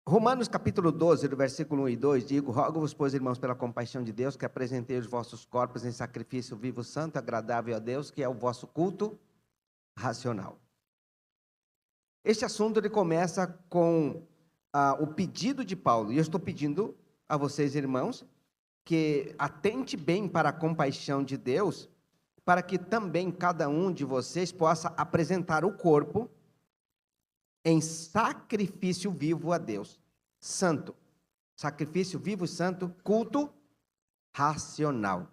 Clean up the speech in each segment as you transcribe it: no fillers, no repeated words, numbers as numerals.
Romanos capítulo 12, do versículo 1 e 2, digo, rogo-vos, pois, irmãos, pela compaixão de Deus, que apresenteis os vossos corpos em sacrifício vivo, santo, agradável a Deus, que é o vosso culto racional. Este assunto ele começa com o pedido de Paulo, e eu estou pedindo a vocês, irmãos, que atente bem para a compaixão de Deus, para que também cada um de vocês possa apresentar o corpo em sacrifício vivo a Deus, santo, sacrifício vivo e santo, culto racional,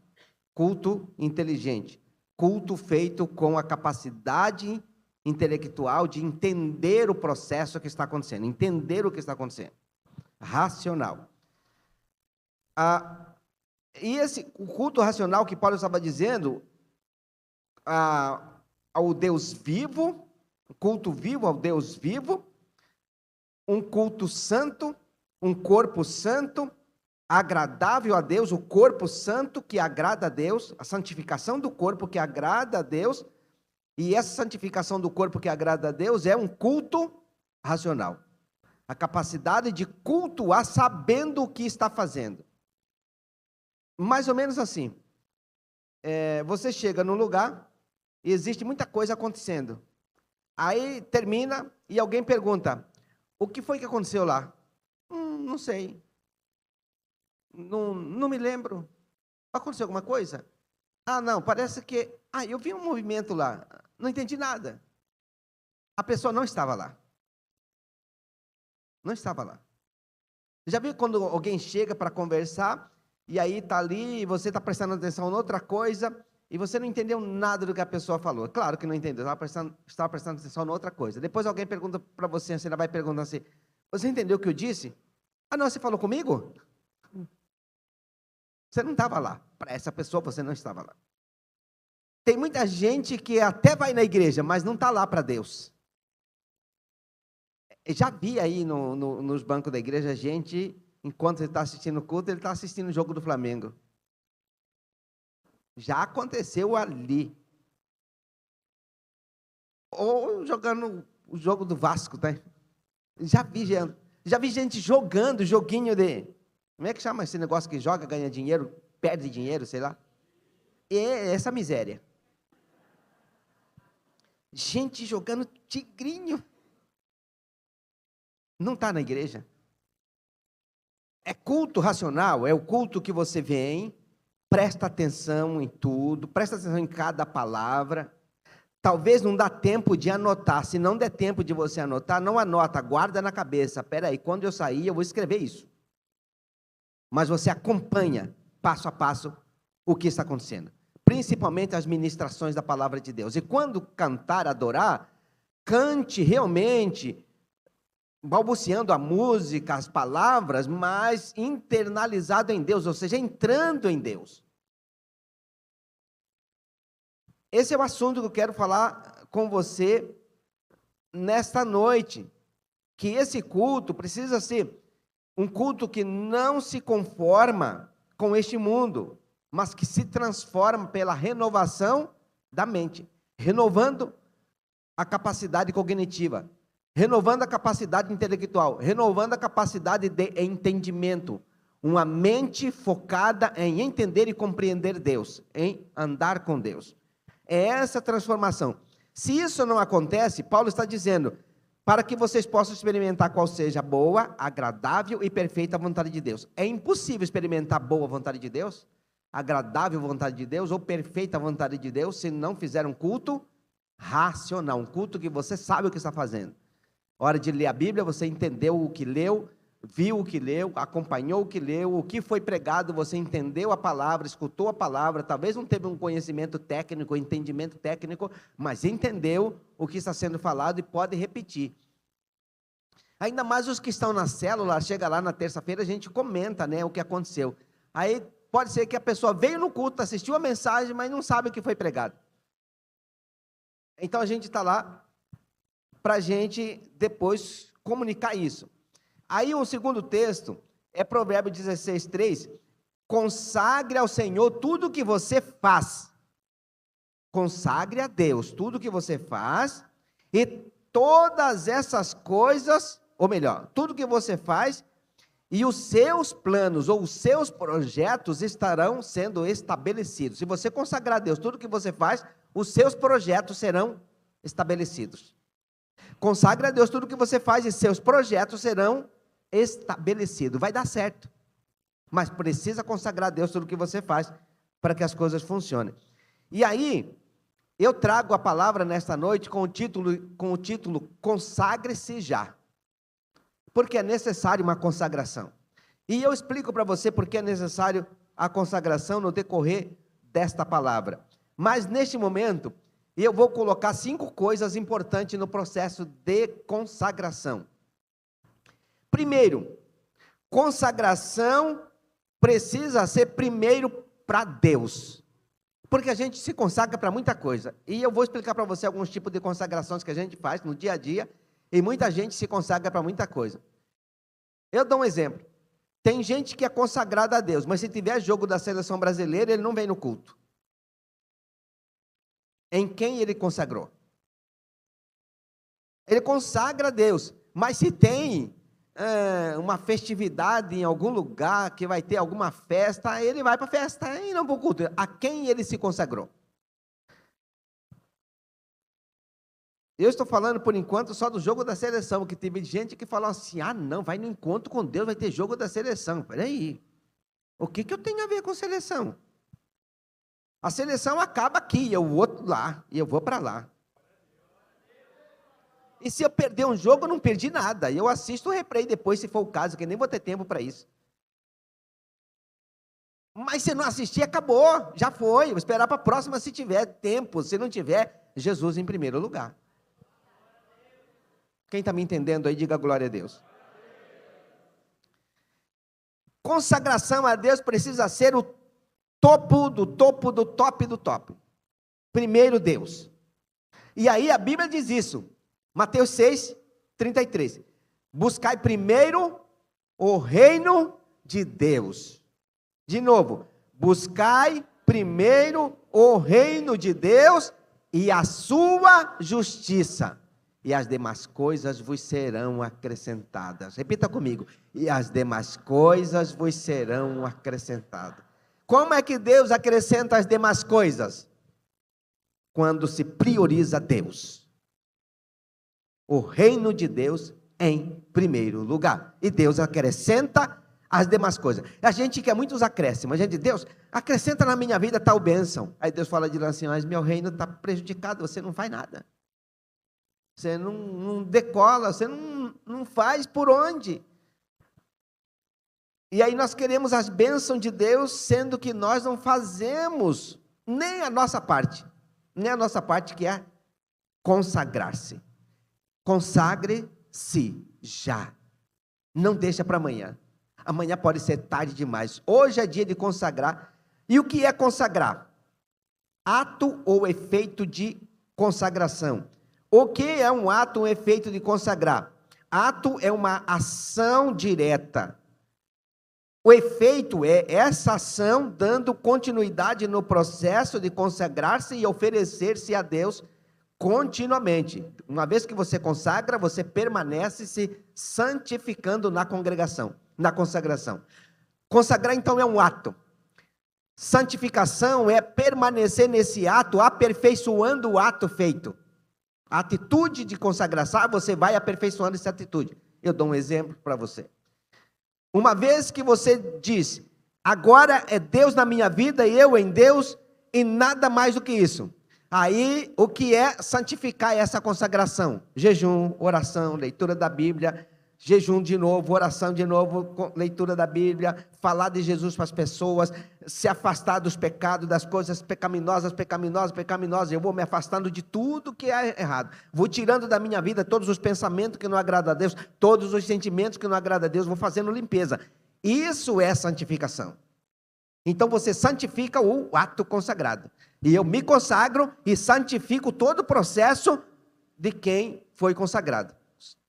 culto inteligente, culto feito com a capacidade intelectual de entender o processo que está acontecendo, entender o que está acontecendo, racional. E o culto racional que Paulo estava dizendo, ao Deus vivo, culto vivo ao Deus vivo, um culto santo, um corpo santo, agradável a Deus, o corpo santo que agrada a Deus, a santificação do corpo que agrada a Deus, e essa santificação do corpo que agrada a Deus é um culto racional. A capacidade de cultuar sabendo o que está fazendo. Mais ou menos assim. Você chega num lugar e existe muita coisa acontecendo. Aí termina e alguém pergunta, o que foi que aconteceu lá? Não sei. Não me lembro. Aconteceu alguma coisa? Não, parece que... eu vi um movimento lá. Não entendi nada. A pessoa não estava lá. Não estava lá. Já viu quando alguém chega para conversar, e aí está ali, e você está prestando atenção em outra coisa, e você não entendeu nada do que a pessoa falou. Claro que não entendeu, estava prestando atenção em outra coisa. Depois alguém pergunta para você, você ainda vai perguntar assim, você entendeu o que eu disse? Não, você falou comigo? Você não estava lá. Para essa pessoa, você não estava lá. Tem muita gente que até vai na igreja, mas não está lá para Deus. Eu já vi aí nos bancos da igreja, gente, enquanto ele está assistindo o culto, ele está assistindo o jogo do Flamengo. Já aconteceu ali. Ou jogando o jogo do Vasco, tá? Já vi gente jogando joguinho de... Como é que chama esse negócio que joga, ganha dinheiro, perde dinheiro, sei lá? Essa miséria. Gente jogando tigrinho. Não está na igreja. É culto racional, é o culto que você vem, presta atenção em tudo, presta atenção em cada palavra. Talvez não dá tempo de anotar. Se não der tempo de você anotar, não anota, guarda na cabeça. Espera aí, quando eu sair, eu vou escrever isso. Mas você acompanha, passo a passo, o que está acontecendo. Principalmente as ministrações da palavra de Deus. E quando cantar, adorar, cante realmente, balbuciando a música, as palavras, mas internalizado em Deus, ou seja, entrando em Deus. Esse é o assunto que eu quero falar com você nesta noite, que esse culto precisa ser um culto que não se conforma com este mundo, mas que se transforma pela renovação da mente, renovando a capacidade cognitiva, renovando a capacidade intelectual, renovando a capacidade de entendimento, uma mente focada em entender e compreender Deus, em andar com Deus. É essa transformação. Se isso não acontece, Paulo está dizendo, para que vocês possam experimentar qual seja a boa, agradável e perfeita vontade de Deus. É impossível experimentar boa vontade de Deus, agradável vontade de Deus ou perfeita vontade de Deus, se não fizer um culto racional, um culto que você sabe o que está fazendo. Hora de ler a Bíblia, você entendeu o que leu, viu o que leu, acompanhou o que leu, o que foi pregado, você entendeu a palavra, escutou a palavra, talvez não teve um conhecimento técnico, entendimento técnico, mas entendeu o que está sendo falado e pode repetir. Ainda mais os que estão na célula, chega lá na terça-feira, a gente comenta, né, o que aconteceu. Aí pode ser que a pessoa veio no culto, assistiu a mensagem, mas não sabe o que foi pregado. Então a gente está lá para a gente depois comunicar isso. Aí o segundo texto é Provérbios 16:3, consagre ao Senhor tudo o que você faz, consagre a Deus tudo o que você faz, e todas essas coisas ou melhor, tudo que você faz e os seus planos ou os seus projetos estarão sendo estabelecidos. Se você consagrar a Deus tudo que você faz, os seus projetos serão estabelecidos. Consagre a Deus tudo que você faz e seus projetos serão estabelecidos. Vai dar certo. Mas precisa consagrar a Deus tudo que você faz para que as coisas funcionem. E aí, eu trago a palavra nesta noite com o título Consagre-se já. Porque é necessário uma consagração. E eu explico para você porque é necessário a consagração no decorrer desta palavra. Mas neste momento, eu vou colocar 5 coisas importantes no processo de consagração. Primeiro, consagração precisa ser primeiro para Deus. Porque a gente se consagra para muita coisa. E eu vou explicar para você alguns tipos de consagrações que a gente faz no dia a dia. E muita gente se consagra para muita coisa. Eu dou um exemplo. Tem gente que é consagrada a Deus, mas se tiver jogo da seleção brasileira, ele não vem no culto. Em quem ele consagrou? Ele consagra a Deus, mas se tem uma festividade em algum lugar, que vai ter alguma festa, ele vai para a festa e não para o culto. A quem ele se consagrou? Eu estou falando, por enquanto, só do jogo da seleção, que teve gente que falou assim, não, vai no encontro com Deus, vai ter jogo da seleção. Peraí, o que eu tenho a ver com seleção? A seleção acaba aqui, eu vou lá, e eu vou para lá. E se eu perder um jogo, eu não perdi nada. Eu assisto o replay depois, se for o caso, que nem vou ter tempo para isso. Mas se não assistir, acabou, já foi. Vou esperar para a próxima se tiver tempo. Se não tiver, Jesus em primeiro lugar. Quem está me entendendo aí, diga glória a Deus. Consagração a Deus precisa ser o topo do topo do top do top. Primeiro Deus. E aí a Bíblia diz isso. Mateus 6, 33. Buscai primeiro o reino de Deus. De novo, buscai primeiro o reino de Deus e a sua justiça. E as demais coisas vos serão acrescentadas. Repita comigo. E as demais coisas vos serão acrescentadas. Como é que Deus acrescenta as demais coisas? Quando se prioriza Deus. O reino de Deus em primeiro lugar. E Deus acrescenta as demais coisas. A gente quer muitos acréscimos. A gente diz, Deus, acrescenta na minha vida tal bênção. Aí Deus fala de lá assim, mas meu reino está prejudicado, você não faz nada. Você não decola, você não faz por onde. E aí nós queremos as bênçãos de Deus, sendo que nós não fazemos nem a nossa parte. Nem a nossa parte, que é consagrar-se. Consagre-se já. Não deixa para amanhã. Amanhã pode ser tarde demais. Hoje é dia de consagrar. E o que é consagrar? Ato ou efeito de consagração. O que é um ato, um efeito de consagrar? Ato é uma ação direta. O efeito é essa ação dando continuidade no processo de consagrar-se e oferecer-se a Deus continuamente. Uma vez que você consagra, você permanece se santificando na congregação, na consagração. Consagrar, então, é um ato. Santificação é permanecer nesse ato, aperfeiçoando o ato feito. A atitude de consagração, você vai aperfeiçoando essa atitude. Eu dou um exemplo para você. Uma vez que você diz, agora é Deus na minha vida e eu em Deus, e nada mais do que isso. Aí, o que é santificar essa consagração? Jejum, oração, leitura da Bíblia, jejum de novo, oração de novo, leitura da Bíblia, falar de Jesus para as pessoas, se afastar dos pecados, das coisas pecaminosas. Eu vou me afastando de tudo que é errado. Vou tirando da minha vida todos os pensamentos que não agradam a Deus, todos os sentimentos que não agradam a Deus, vou fazendo limpeza. Isso é santificação. Então você santifica o ato consagrado. E eu me consagro e santifico todo o processo de quem foi consagrado.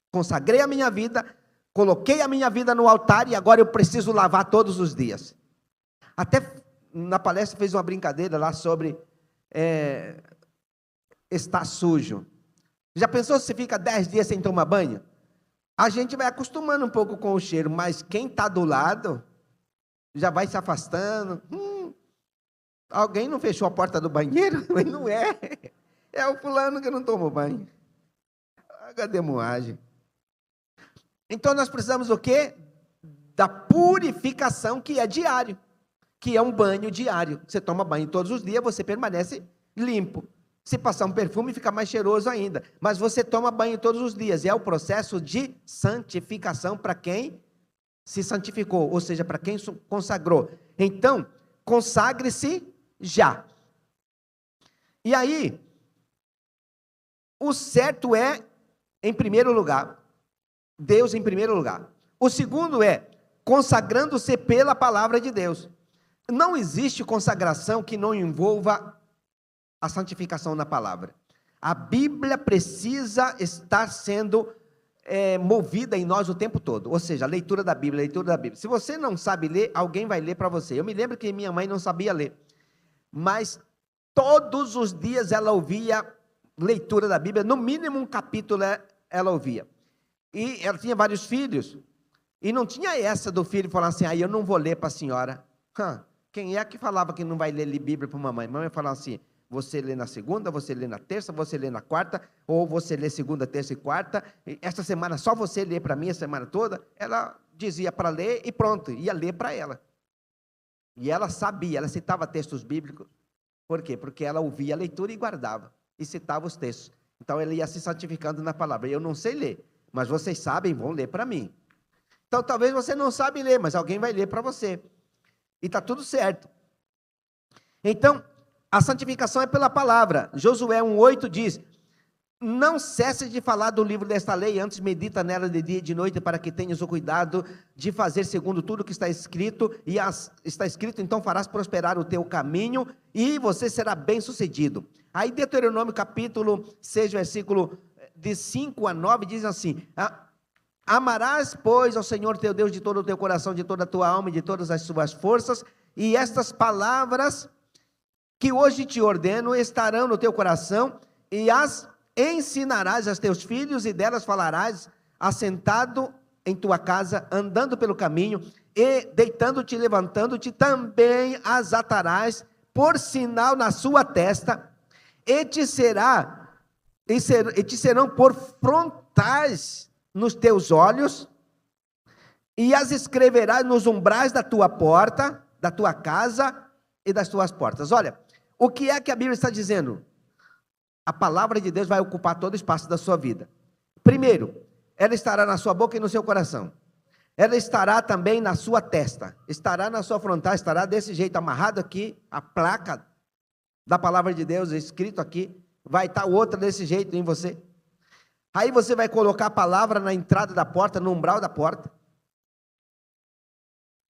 Consagrei a minha vida, coloquei a minha vida no altar e agora eu preciso lavar todos os dias. Até na palestra fez uma brincadeira lá sobre estar sujo. Já pensou se você fica 10 dias sem tomar banho? A gente vai acostumando um pouco com o cheiro, mas quem está do lado já vai se afastando. Alguém não fechou a porta do banheiro? Mas não é. É o fulano que não tomou banho. Cadê moagem? Então nós precisamos o quê? Da purificação, que é diário, que é um banho diário. Você toma banho todos os dias, você permanece limpo. Se passar um perfume, fica mais cheiroso ainda. Mas você toma banho todos os dias. É o processo de santificação para quem se santificou, ou seja, para quem consagrou. Então, consagre-se já. E aí, o certo é, em primeiro lugar, Deus em primeiro lugar. O segundo é, consagrando-se pela palavra de Deus. Não existe consagração que não envolva a santificação na palavra. A Bíblia precisa estar sendo movida em nós o tempo todo, ou seja, a leitura da Bíblia. Se você não sabe ler, alguém vai ler para você. Eu me lembro que minha mãe não sabia ler, mas todos os dias ela ouvia leitura da Bíblia, no mínimo um capítulo ela ouvia. E ela tinha vários filhos, e não tinha essa do filho falar assim, eu não vou ler para a senhora. Quem é que falava que não vai ler Bíblia para mamãe? Mamãe falava assim, você lê na segunda, você lê na terça, você lê na quarta, ou você lê segunda, terça e quarta, e esta semana só você lê para mim a semana toda. Ela dizia para ler e pronto, ia ler para ela. E ela sabia, ela citava textos bíblicos. Por quê? Porque ela ouvia a leitura e guardava, e citava os textos. Então ela ia se santificando na palavra. Eu não sei ler, mas vocês sabem, vão ler para mim. Então talvez você não sabe ler, mas alguém vai ler para você. E está tudo certo. Então, a santificação é pela palavra. Josué 1,8 diz, não cesse de falar do livro desta lei, antes medita nela de dia e de noite, para que tenhas o cuidado de fazer segundo tudo que está escrito, está escrito, então farás prosperar o teu caminho, e você será bem sucedido. Aí Deuteronômio capítulo 6, versículo de 5 a 9, diz assim, amarás, pois, ao Senhor teu Deus de todo o teu coração, de toda a tua alma e de todas as suas forças, e estas palavras que hoje te ordeno estarão no teu coração, e as ensinarás aos teus filhos, e delas falarás, assentado em tua casa, andando pelo caminho, e deitando-te e levantando-te, também as atarás por sinal na sua testa, e te serão por frontais nos teus olhos, e as escreverás nos umbrais da tua porta, da tua casa e das tuas portas. Olha, o que é que a Bíblia está dizendo? A palavra de Deus vai ocupar todo o espaço da sua vida. Primeiro, ela estará na sua boca e no seu coração. Ela estará também na sua testa, estará na sua frontal, estará desse jeito, amarrado aqui, a placa da palavra de Deus, escrito aqui, vai estar outra desse jeito em você. Aí você vai colocar a palavra na entrada da porta, no umbral da porta.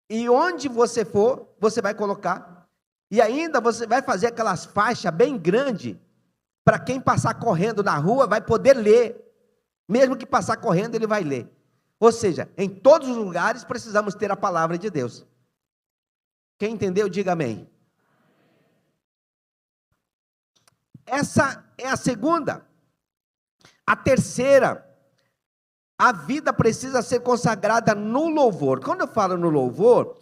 E onde você for, você vai colocar. E ainda você vai fazer aquelas faixas bem grandes, para quem passar correndo na rua vai poder ler. Mesmo que passar correndo, ele vai ler. Ou seja, em todos os lugares precisamos ter a palavra de Deus. Quem entendeu, diga amém. Essa é a segunda. A terceira, a vida precisa ser consagrada no louvor. Quando eu falo no louvor,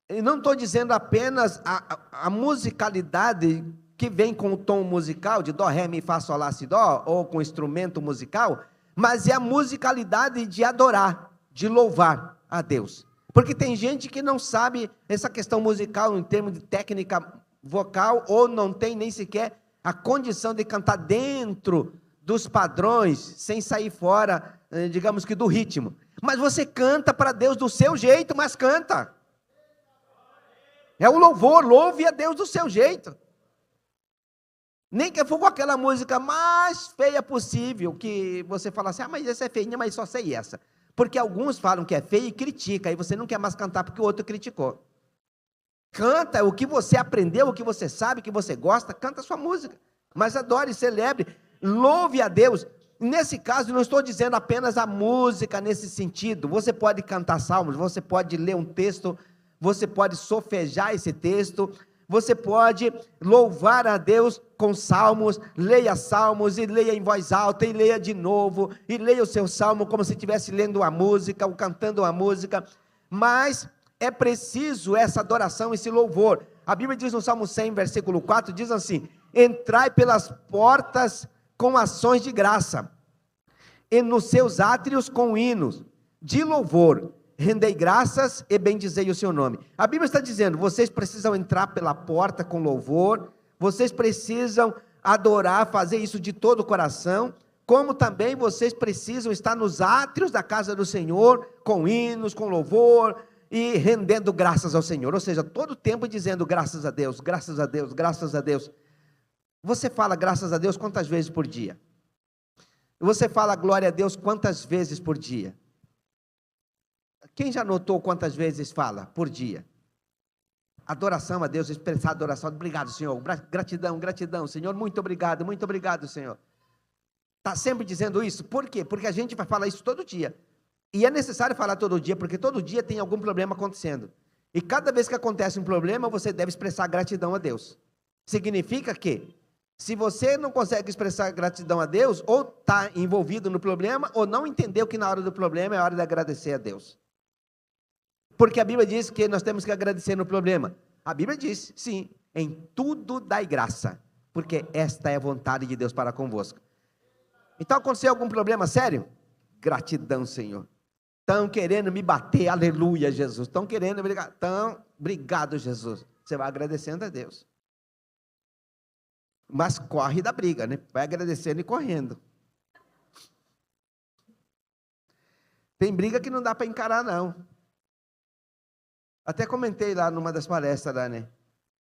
eu não estou dizendo apenas a musicalidade que vem com o tom musical, de dó, ré, mi, fá, sol, lá, si, dó, ou com instrumento musical, mas é a musicalidade de adorar, de louvar a Deus. Porque tem gente que não sabe essa questão musical em termos de técnica vocal, ou não tem nem sequer a condição de cantar dentro dos padrões, sem sair fora, digamos que do ritmo. Mas você canta para Deus do seu jeito, mas canta. É o louvor, louve a Deus do seu jeito. Nem que for com aquela música mais feia possível, que você fala assim, mas essa é feinha, mas só sei essa. Porque alguns falam que é feio e critica, aí você não quer mais cantar porque o outro criticou. Canta o que você aprendeu, o que você sabe, o que você gosta, canta a sua música. Mas adore, celebre, louve a Deus. Nesse caso, não estou dizendo apenas a música nesse sentido. Você pode cantar salmos, você pode ler um texto, você pode sofejar esse texto, você pode louvar a Deus com salmos, leia salmos e leia em voz alta, e leia de novo, e leia o seu salmo como se estivesse lendo uma música, ou cantando uma música, mas é preciso essa adoração, esse louvor. A Bíblia diz no Salmo 100, versículo 4, diz assim: entrai pelas portas com ações de graça, e nos seus átrios com hinos de louvor, rendei graças e bendizei o seu nome. A Bíblia está dizendo, vocês precisam entrar pela porta com louvor, vocês precisam adorar, fazer isso de todo o coração, como também vocês precisam estar nos átrios da casa do Senhor, com hinos, com louvor, e rendendo graças ao Senhor, ou seja, todo o tempo dizendo graças a Deus, graças a Deus, graças a Deus. Você fala graças a Deus quantas vezes por dia? Você fala glória a Deus quantas vezes por dia? Quem já notou quantas vezes fala por dia? Adoração a Deus, expressar adoração, obrigado Senhor, gratidão, gratidão, Senhor, muito obrigado Senhor. Está sempre dizendo isso, por quê? Porque a gente vai falar isso todo dia, e é necessário falar todo dia, porque todo dia tem algum problema acontecendo, e cada vez que acontece um problema, você deve expressar gratidão a Deus. Significa que, se você não consegue expressar gratidão a Deus, ou está envolvido no problema, ou não entendeu que na hora do problema é hora de agradecer a Deus. Porque a Bíblia diz que nós temos que agradecer no problema. A Bíblia diz, sim, em tudo dai graça, porque esta é a vontade de Deus para convosco. Então aconteceu algum problema sério? Gratidão, Senhor. Estão querendo me bater, aleluia, Jesus. Estão querendo brigar, obrigado, Jesus. Você vai agradecendo a Deus. Mas corre da briga, né? Vai agradecendo e correndo. Tem briga que não dá para encarar, não. Até comentei lá numa das palestras lá, né?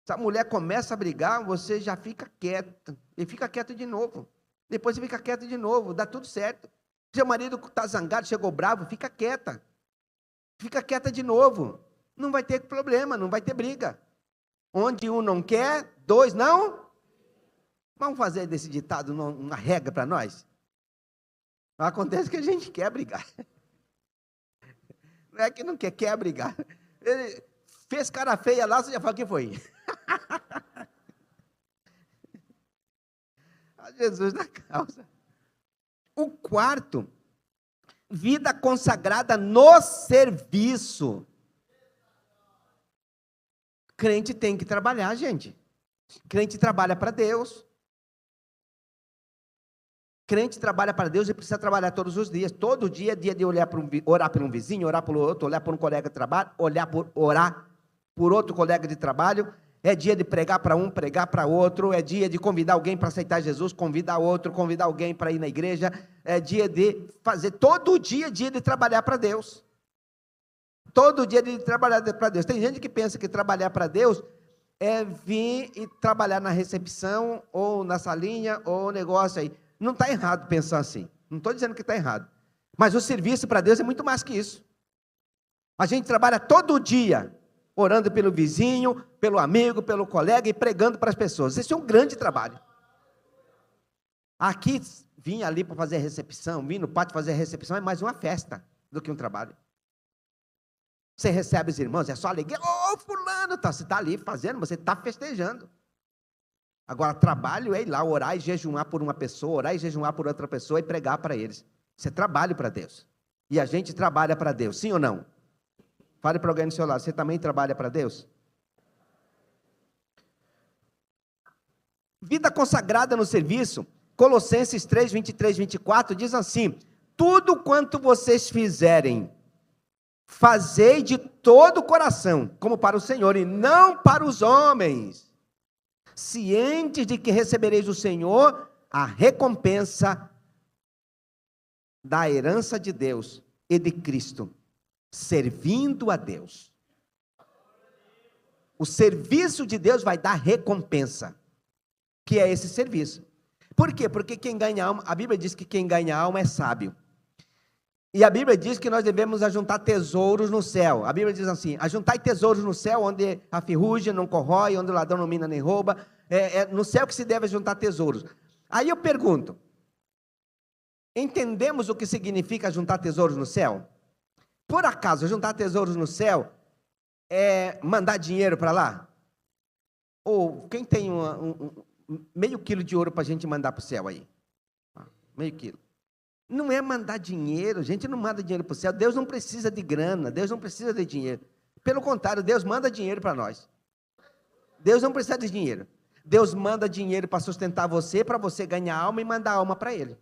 Se a mulher começa a brigar, você já fica quieto. E fica quieto de novo. Depois você fica quieto de novo, dá tudo certo. Seu marido está zangado, chegou bravo, fica quieta. Fica quieta de novo. Não vai ter problema, não vai ter briga. Onde um não quer, dois não. Vamos fazer desse ditado uma regra para nós? Acontece que a gente quer brigar. Não é que não quer brigar. Ele fez cara feia lá, você já fala o que foi. A Jesus na causa. O quarto, vida consagrada no serviço. Crente tem que trabalhar, gente. Crente trabalha para Deus. Crente trabalha para Deus e precisa trabalhar todos os dias. Todo dia é dia de orar por um vizinho, orar por outro, olhar por um colega de trabalho, orar por outro colega de trabalho. É dia de pregar para um, pregar para outro. É dia de convidar alguém para aceitar Jesus, convidar outro, convidar alguém para ir na igreja. É dia de fazer, todo dia é dia de trabalhar para Deus. Todo dia é dia de trabalhar para Deus. Tem gente que pensa que trabalhar para Deus é vir e trabalhar na recepção, ou na salinha, ou negócio aí. Não está errado pensar assim, não estou dizendo que está errado, mas o serviço para Deus é muito mais que isso. A gente trabalha todo dia, orando pelo vizinho, pelo amigo, pelo colega e pregando para as pessoas. Esse é um grande trabalho. Aqui, vim ali para fazer a recepção, vim no pátio fazer a recepção, é mais uma festa do que um trabalho. Você recebe os irmãos, é só alegria, fulano, você está ali fazendo, você está festejando. Agora, trabalho é ir lá, orar e jejuar por uma pessoa, orar e jejuar por outra pessoa e pregar para eles. Isso é trabalho para Deus. E a gente trabalha para Deus, sim ou não? Fale para alguém do seu lado, você também trabalha para Deus? Vida consagrada no serviço, Colossenses 3, 23, 24, diz assim: tudo quanto vocês fizerem, fazei de todo o coração, como para o Senhor e não para os homens, cientes de que recebereis do Senhor a recompensa da herança de Deus e de Cristo, servindo a Deus. O serviço de Deus vai dar recompensa, que é esse serviço. Por quê? Porque quem ganha alma, a Bíblia diz que quem ganha alma é sábio. E a Bíblia diz que nós devemos ajuntar tesouros no céu. A Bíblia diz assim: ajuntai tesouros no céu, onde a ferrugem não corrói, onde o ladrão não mina nem rouba. É no céu que se deve ajuntar tesouros. Aí eu pergunto: entendemos o que significa juntar tesouros no céu? Por acaso, juntar tesouros no céu é mandar dinheiro para lá? Ou quem tem meio quilo de ouro para a gente mandar para o céu aí? Meio quilo. Não é mandar dinheiro, a gente não manda dinheiro para o céu. Deus não precisa de grana, Deus não precisa de dinheiro. Pelo contrário, Deus manda dinheiro para nós. Deus não precisa de dinheiro. Deus manda dinheiro para sustentar você, para você ganhar alma e mandar alma para Ele.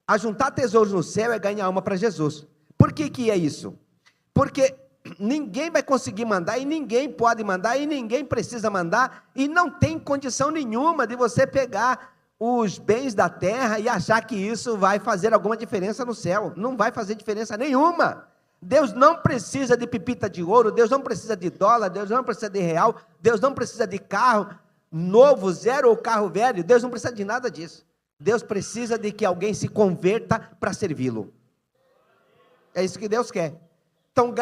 Ajuntar tesouros no céu é ganhar alma para Jesus. Por que é isso? Porque ninguém vai conseguir mandar, e ninguém pode mandar, e ninguém precisa mandar, e não tem condição nenhuma de você pegar os bens da terra e achar que isso vai fazer alguma diferença no céu. Não vai fazer diferença nenhuma. Deus não precisa de pepita de ouro, Deus não precisa de dólar, Deus não precisa de real, Deus não precisa de carro novo, zero ou carro velho, Deus não precisa de nada disso. Deus precisa de que alguém se converta para servi-lo. É isso que Deus quer. Então,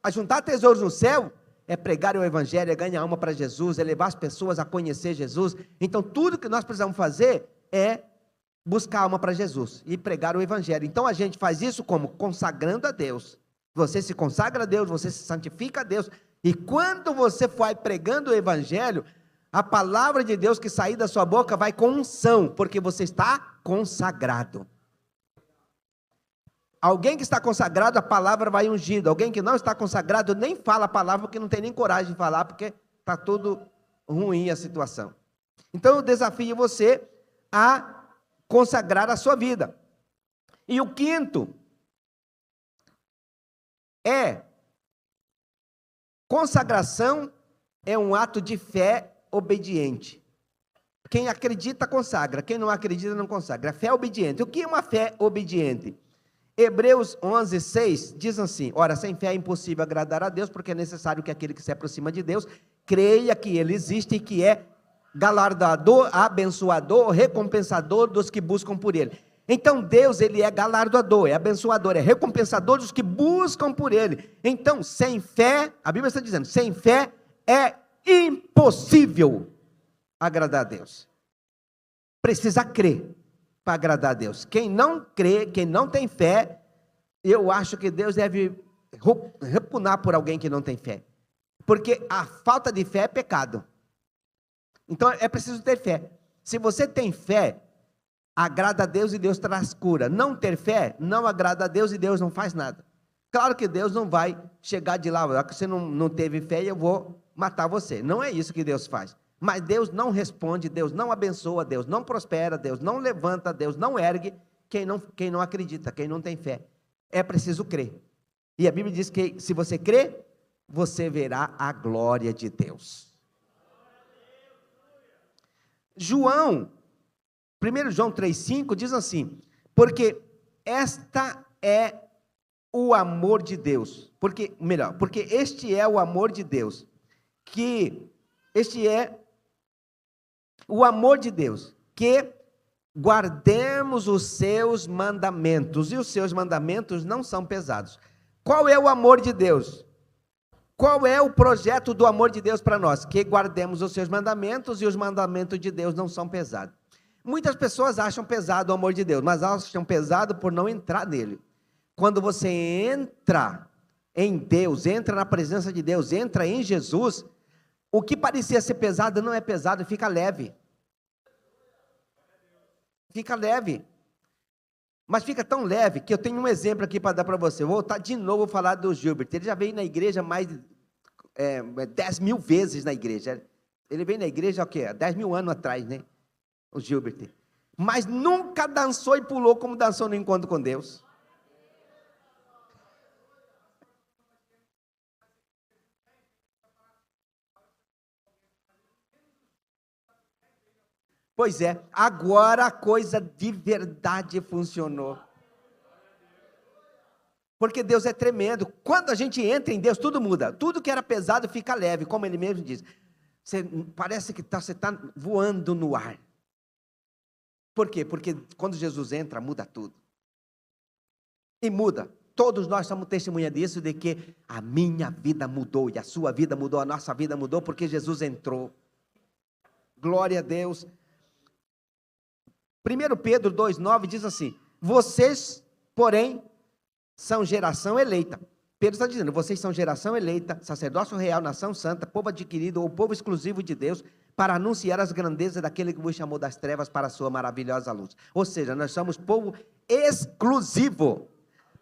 ajuntar tesouros no céu é pregar o evangelho, é ganhar alma para Jesus, é levar as pessoas a conhecer Jesus. Então, tudo que nós precisamos fazer é buscar alma para Jesus e pregar o evangelho. Então, a gente faz isso como? Consagrando a Deus. Você se consagra a Deus, você se santifica a Deus. E quando você vai pregando o evangelho, a palavra de Deus que sair da sua boca vai com unção, porque você está consagrado. Alguém que está consagrado, a palavra vai ungida. Alguém que não está consagrado, nem fala a palavra, porque não tem nem coragem de falar, porque está tudo ruim a situação. Então, eu desafio você a consagrar a sua vida. E o quinto é: consagração é um ato de fé obediente. Quem acredita, consagra. Quem não acredita, não consagra. Fé obediente. O que é uma fé obediente? Hebreus 11, 6 diz assim: ora, sem fé é impossível agradar a Deus, porque é necessário que aquele que se aproxima de Deus creia que Ele existe e que é galardoador, abençoador, recompensador dos que buscam por Ele. Então Deus, Ele é galardoador, é abençoador, é recompensador dos que buscam por Ele. Então, sem fé, a Bíblia está dizendo, sem fé é impossível agradar a Deus. Precisa crer para agradar a Deus. Quem não crê, quem não tem fé, eu acho que Deus deve repunar por alguém que não tem fé. Porque a falta de fé é pecado. Então é preciso ter fé. Se você tem fé, agrada a Deus e Deus traz cura. Não ter fé, não agrada a Deus e Deus não faz nada. Claro que Deus não vai chegar de lá, que você não teve fé e eu vou matar você. Não é isso que Deus faz. Mas Deus não responde, Deus não abençoa, Deus não prospera, Deus não levanta, Deus não ergue quem não acredita, quem não tem fé. É preciso crer. E a Bíblia diz que se você crer, você verá a glória de Deus. João 1 João 3,5 diz assim: porque esta é o amor de Deus, porque este é o amor de Deus, que este é o amor de Deus, que guardemos os seus mandamentos, e os seus mandamentos não são pesados. Qual é o amor de Deus? Qual é o projeto do amor de Deus para nós? Que guardemos os seus mandamentos, e os mandamentos de Deus não são pesados. Muitas pessoas acham pesado o amor de Deus, mas acham pesado por não entrar nele. Quando você entra em Deus, entra na presença de Deus, entra em Jesus, o que parecia ser pesado não é pesado, fica leve. Fica leve. Mas fica tão leve que eu tenho um exemplo aqui para dar para você. Vou voltar de novo a falar do Gilbert. Ele já veio na igreja mais de 10 mil vezes na igreja. Ele veio na igreja, o quê? 10 mil anos atrás, né? O Gilbert. Mas nunca dançou e pulou como dançou no encontro com Deus. Pois é, agora a coisa de verdade funcionou. Porque Deus é tremendo. Quando a gente entra em Deus, tudo muda. Tudo que era pesado fica leve, como Ele mesmo diz. Parece que você está voando no ar. Por quê? Porque quando Jesus entra, muda tudo. E muda. Todos nós somos testemunha disso, de que a minha vida mudou, e a sua vida mudou, a nossa vida mudou, porque Jesus entrou. Glória a Deus. 1 Pedro 2,9 diz assim: vocês, porém, são geração eleita, Pedro está dizendo: vocês são geração eleita, sacerdócio real, nação santa, povo adquirido ou povo exclusivo de Deus, para anunciar as grandezas daquele que vos chamou das trevas para a sua maravilhosa luz. Ou seja, nós somos povo exclusivo,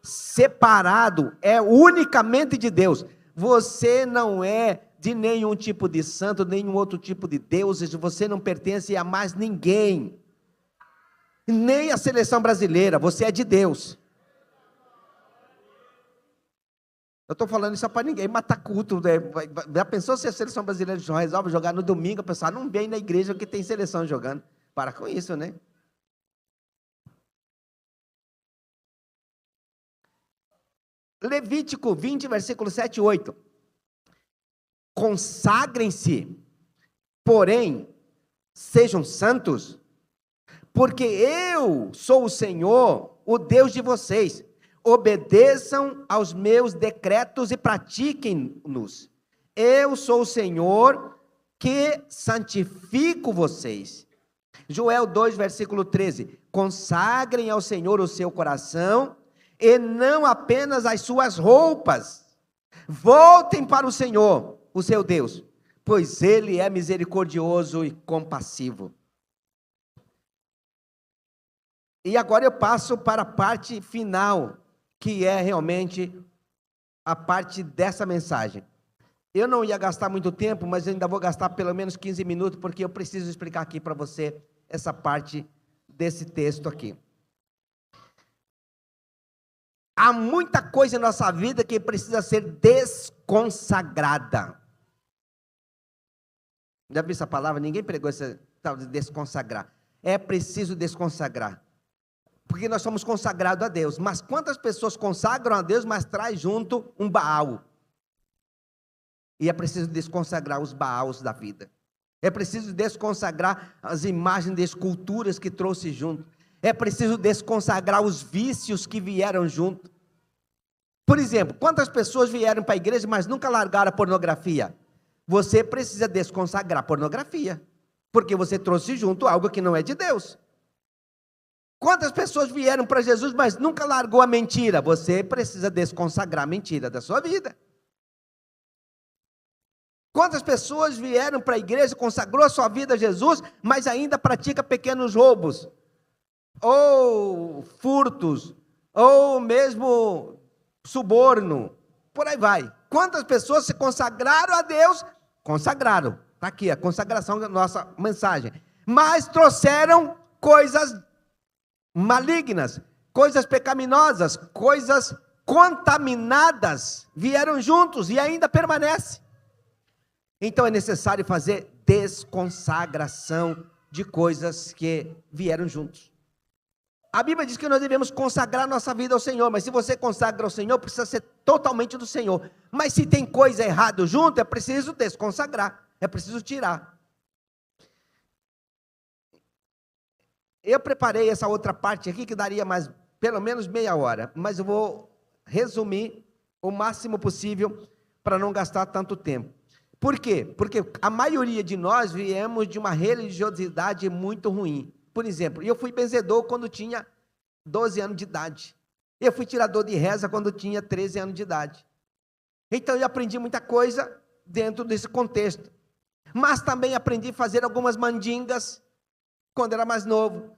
separado, é unicamente de Deus. Você não é de nenhum tipo de santo, nenhum outro tipo de deuses, você não pertence a mais ninguém, nem a seleção brasileira, você é de Deus. Eu estou falando isso para ninguém matar culto, né? Já pensou se a seleção brasileira resolve jogar no domingo, a pessoa não vem na igreja que tem seleção jogando? Para com isso, né? Levítico 20, versículo 7 e 8. Consagrem-se, porém, sejam santos, porque eu sou o Senhor, o Deus de vocês. Obedeçam aos meus decretos e pratiquem-nos. Eu sou o Senhor que santifico vocês. Joel 2, versículo 13. Consagrem ao Senhor o seu coração e não apenas as suas roupas. Voltem para o Senhor, o seu Deus, pois Ele é misericordioso e compassivo. E agora eu passo para a parte final, que é realmente a parte dessa mensagem. Eu não ia gastar muito tempo, mas eu ainda vou gastar pelo menos 15 minutos, porque eu preciso explicar aqui para você essa parte desse texto aqui. Há muita coisa em nossa vida que precisa ser desconsagrada. Já viu essa palavra? Ninguém pregou essa tal de desconsagrar. É preciso desconsagrar. Porque nós somos consagrados a Deus. Mas quantas pessoas consagram a Deus, mas traz junto um Baal? E é preciso desconsagrar os Baals da vida. É preciso desconsagrar as imagens de esculturas que trouxe junto. É preciso desconsagrar os vícios que vieram junto. Por exemplo, quantas pessoas vieram para a igreja, mas nunca largaram a pornografia? Você precisa desconsagrar a pornografia, porque você trouxe junto algo que não é de Deus. Quantas pessoas vieram para Jesus, mas nunca largou a mentira? Você precisa desconsagrar a mentira da sua vida. Quantas pessoas vieram para a igreja, consagrou a sua vida a Jesus, mas ainda pratica pequenos roubos, ou furtos, ou mesmo suborno, por aí vai. Quantas pessoas se consagraram a Deus? Consagraram, está aqui a consagração da nossa mensagem, mas trouxeram coisas malignas, coisas pecaminosas, coisas contaminadas, vieram juntos e ainda permanece. Então é necessário fazer desconsagração de coisas que vieram juntos. A Bíblia diz que nós devemos consagrar nossa vida ao Senhor, mas se você consagra ao Senhor, precisa ser totalmente do Senhor. Mas se tem coisa errada junto, é preciso desconsagrar, é preciso tirar. Eu preparei essa outra parte aqui, que daria mais, pelo menos meia hora, mas eu vou resumir o máximo possível, para não gastar tanto tempo. Por quê? Porque a maioria de nós viemos de uma religiosidade muito ruim. Por exemplo, eu fui benzedor quando tinha 12 anos de idade. Eu fui tirador de reza quando tinha 13 anos de idade. Então eu aprendi muita coisa dentro desse contexto. Mas também aprendi a fazer algumas mandingas quando era mais novo.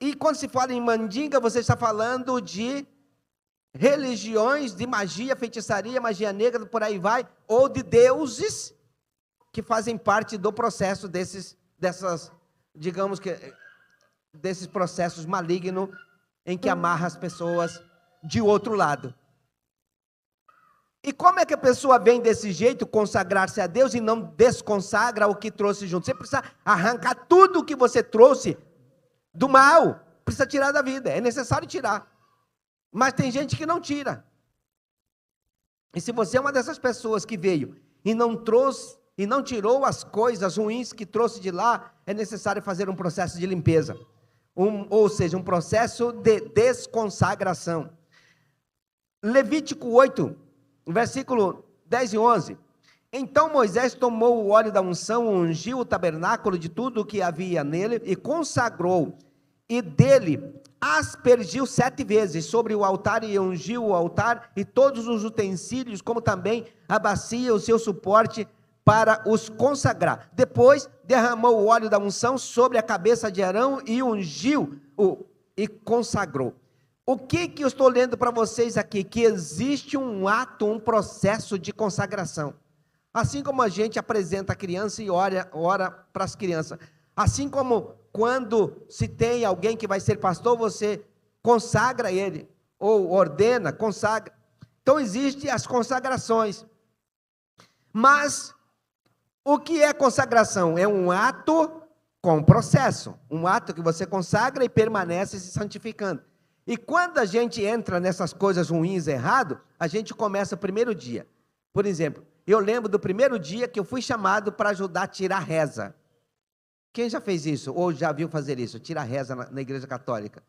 E quando se fala em mandinga, você está falando de religiões de magia, feitiçaria, magia negra, por aí vai, ou de deuses que fazem parte do processo desses processos malignos em que amarra as pessoas de outro lado. E como é que a pessoa vem desse jeito, consagrar-se a Deus e não desconsagra o que trouxe junto? Você precisa arrancar tudo o que você trouxe do mal, precisa tirar da vida, é necessário tirar. Mas tem gente que não tira. E se você é uma dessas pessoas que veio e não trouxe, e não tirou as coisas ruins que trouxe de lá, é necessário fazer um processo de limpeza. Ou seja, um processo de desconsagração. Levítico 8, versículo 10 e 11. Então Moisés tomou o óleo da unção, ungiu o tabernáculo de tudo o que havia nele, e consagrou, e dele aspergiu 7 vezes sobre o altar e ungiu o altar e todos os utensílios, como também a bacia, o seu suporte, para os consagrar. Depois derramou o óleo da unção sobre a cabeça de Arão e ungiu-o e consagrou. O que eu estou lendo para vocês aqui? Que existe um ato, um processo de consagração. Assim como a gente apresenta a criança e ora para as crianças. Assim como quando se tem alguém que vai ser pastor, você consagra ele, ou ordena, consagra. Então existem as consagrações. Mas o que é consagração? É um ato com processo. Um ato que você consagra e permanece se santificando. E quando a gente entra nessas coisas ruins, errado, a gente começa o primeiro dia. Por exemplo, eu lembro do primeiro dia que eu fui chamado para ajudar a tirar reza. Quem já fez isso, ou já viu fazer isso, tirar reza na igreja católica?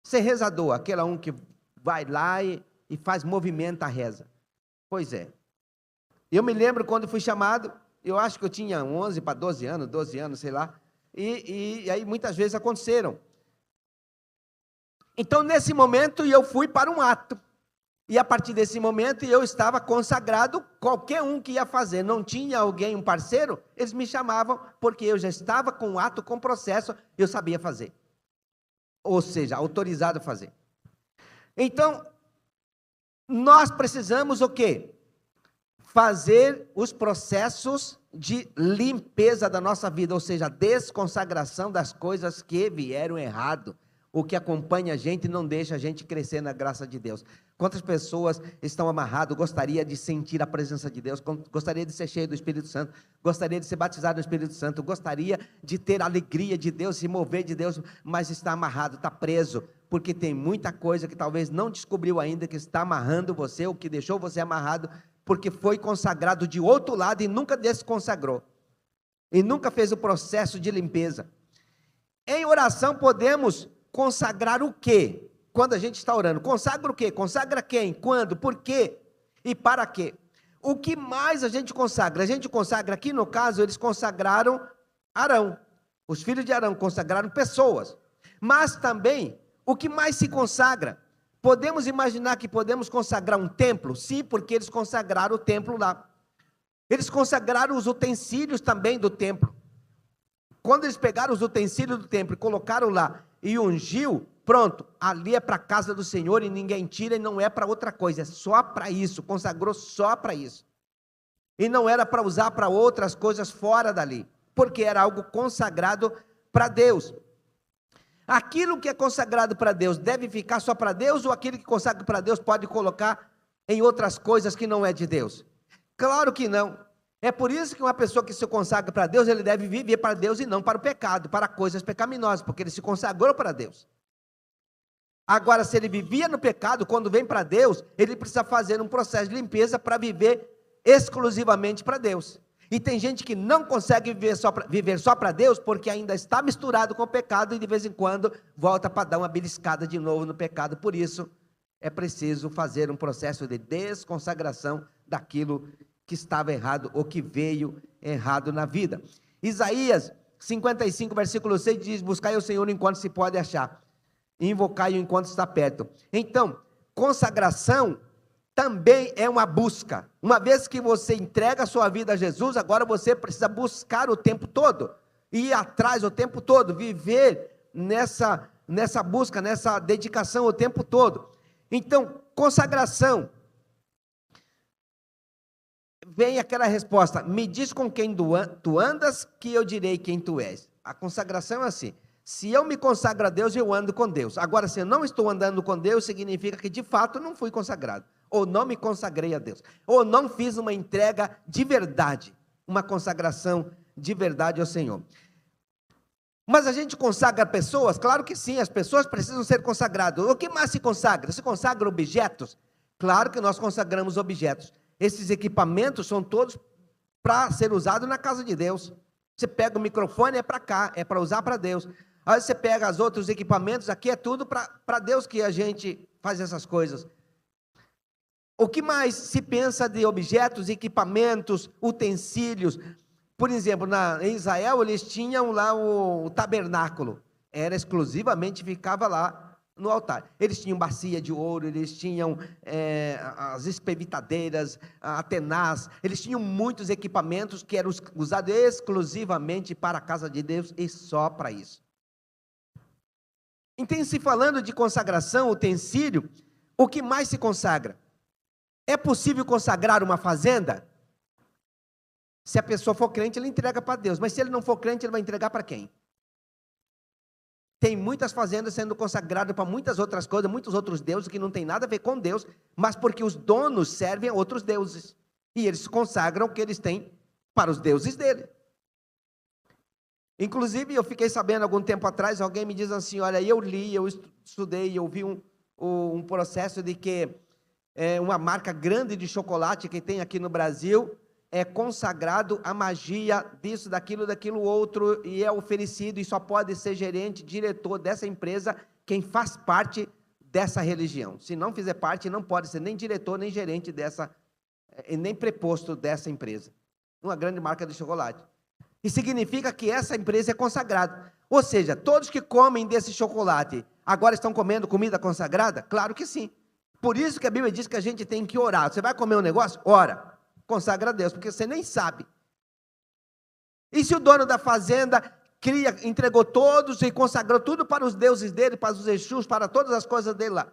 Ser rezador, aquele um que vai lá e faz movimento a reza. Pois é. Eu me lembro quando fui chamado, eu acho que eu tinha 11 para 12 anos, sei lá, e aí muitas vezes aconteceram. Então, nesse momento, eu fui para um ato. E a partir desse momento eu estava consagrado, qualquer um que ia fazer, não tinha alguém, um parceiro, eles me chamavam, porque eu já estava com o ato, com o processo, eu sabia fazer. Ou seja, autorizado a fazer. Então, nós precisamos o quê? Fazer os processos de limpeza da nossa vida, ou seja, desconsagração das coisas que vieram errado. O que acompanha a gente e não deixa a gente crescer na graça de Deus. Quantas pessoas estão amarradas, gostaria de sentir a presença de Deus, gostaria de ser cheio do Espírito Santo, gostaria de ser batizado no Espírito Santo, gostaria de ter a alegria de Deus, se mover de Deus, mas está amarrado, está preso, porque tem muita coisa que talvez não descobriu ainda, que está amarrando você, ou que deixou você amarrado, porque foi consagrado de outro lado e nunca desconsagrou, e nunca fez o processo de limpeza. Em oração podemos consagrar o quê? Quando a gente está orando, consagra o quê? Consagra quem? Quando? Por quê? E para quê? O que mais a gente consagra? A gente consagra, aqui no caso, eles consagraram Arão. Os filhos de Arão consagraram pessoas. Mas também, o que mais se consagra? Podemos imaginar que podemos consagrar um templo? Sim, porque eles consagraram o templo lá. Eles consagraram os utensílios também do templo. Quando eles pegaram os utensílios do templo e colocaram lá, e ungiu, pronto, ali é para a casa do Senhor e ninguém tira e não é para outra coisa, é só para isso, consagrou só para isso. E não era para usar para outras coisas fora dali, porque era algo consagrado para Deus. Aquilo que é consagrado para Deus deve ficar só para Deus, ou aquilo que consagra para Deus pode colocar em outras coisas que não é de Deus? Claro que não. É por isso que uma pessoa que se consagra para Deus, ele deve viver para Deus e não para o pecado, para coisas pecaminosas, porque ele se consagrou para Deus. Agora, se ele vivia no pecado, quando vem para Deus, ele precisa fazer um processo de limpeza para viver exclusivamente para Deus. E tem gente que não consegue viver só para Deus, porque ainda está misturado com o pecado e de vez em quando volta para dar uma beliscada de novo no pecado. Por isso, é preciso fazer um processo de desconsagração daquilo que estava errado, ou que veio errado na vida. Isaías 55, versículo 6 diz: buscai o Senhor enquanto se pode achar, e invocai-o enquanto está perto. Então, consagração também é uma busca. Uma vez que você entrega a sua vida a Jesus, agora você precisa buscar o tempo todo, ir atrás o tempo todo, viver nessa busca, nessa dedicação o tempo todo. Então, consagração, vem aquela resposta: me diz com quem tu andas, que eu direi quem tu és. A consagração é assim: se eu me consagro a Deus, eu ando com Deus. Agora, se eu não estou andando com Deus, significa que de fato não fui consagrado, ou não me consagrei a Deus, ou não fiz uma entrega de verdade, uma consagração de verdade ao Senhor. Mas a gente consagra pessoas? Claro que sim, as pessoas precisam ser consagradas. O que mais se consagra? Se consagra objetos? Claro que nós consagramos objetos. Esses equipamentos são todos para ser usados na casa de Deus. Você pega o microfone, é para cá, é para usar para Deus. Aí você pega os outros equipamentos, aqui é tudo para Deus que a gente faz essas coisas. O que mais se pensa de objetos, equipamentos, utensílios? Por exemplo, em Israel eles tinham lá o tabernáculo. era exclusivamente, ficava lá no altar. Eles tinham bacia de ouro, eles tinham as espevitadeiras, a tenaz, eles tinham muitos equipamentos que eram usados exclusivamente para a casa de Deus e só para isso. Então, se falando de consagração, utensílio, o que mais se consagra? É possível consagrar uma fazenda? Se a pessoa for crente, ele entrega para Deus, mas se ele não for crente, ele vai entregar para quem? Tem muitas fazendas sendo consagradas para muitas outras coisas, muitos outros deuses que não tem nada a ver com Deus, mas porque os donos servem a outros deuses, e eles consagram o que eles têm para os deuses dele. Inclusive, eu fiquei sabendo algum tempo atrás, alguém me diz assim, olha, eu li, eu estudei, eu vi um processo de que uma marca grande de chocolate que tem aqui no Brasil é consagrado a magia disso, daquilo outro, e é oferecido, e só pode ser gerente, diretor dessa empresa, quem faz parte dessa religião. Se não fizer parte, não pode ser nem diretor, nem gerente dessa, nem preposto dessa empresa. Uma grande marca de chocolate. E significa que essa empresa é consagrada. Ou seja, todos que comem desse chocolate, agora estão comendo comida consagrada? Claro que sim. Por isso que a Bíblia diz que a gente tem que orar. Você vai comer um negócio? Ora. Consagra a Deus, porque você nem sabe. E se o dono da fazenda entregou todos e consagrou tudo para os deuses dele, para os Exus, para todas as coisas dele lá.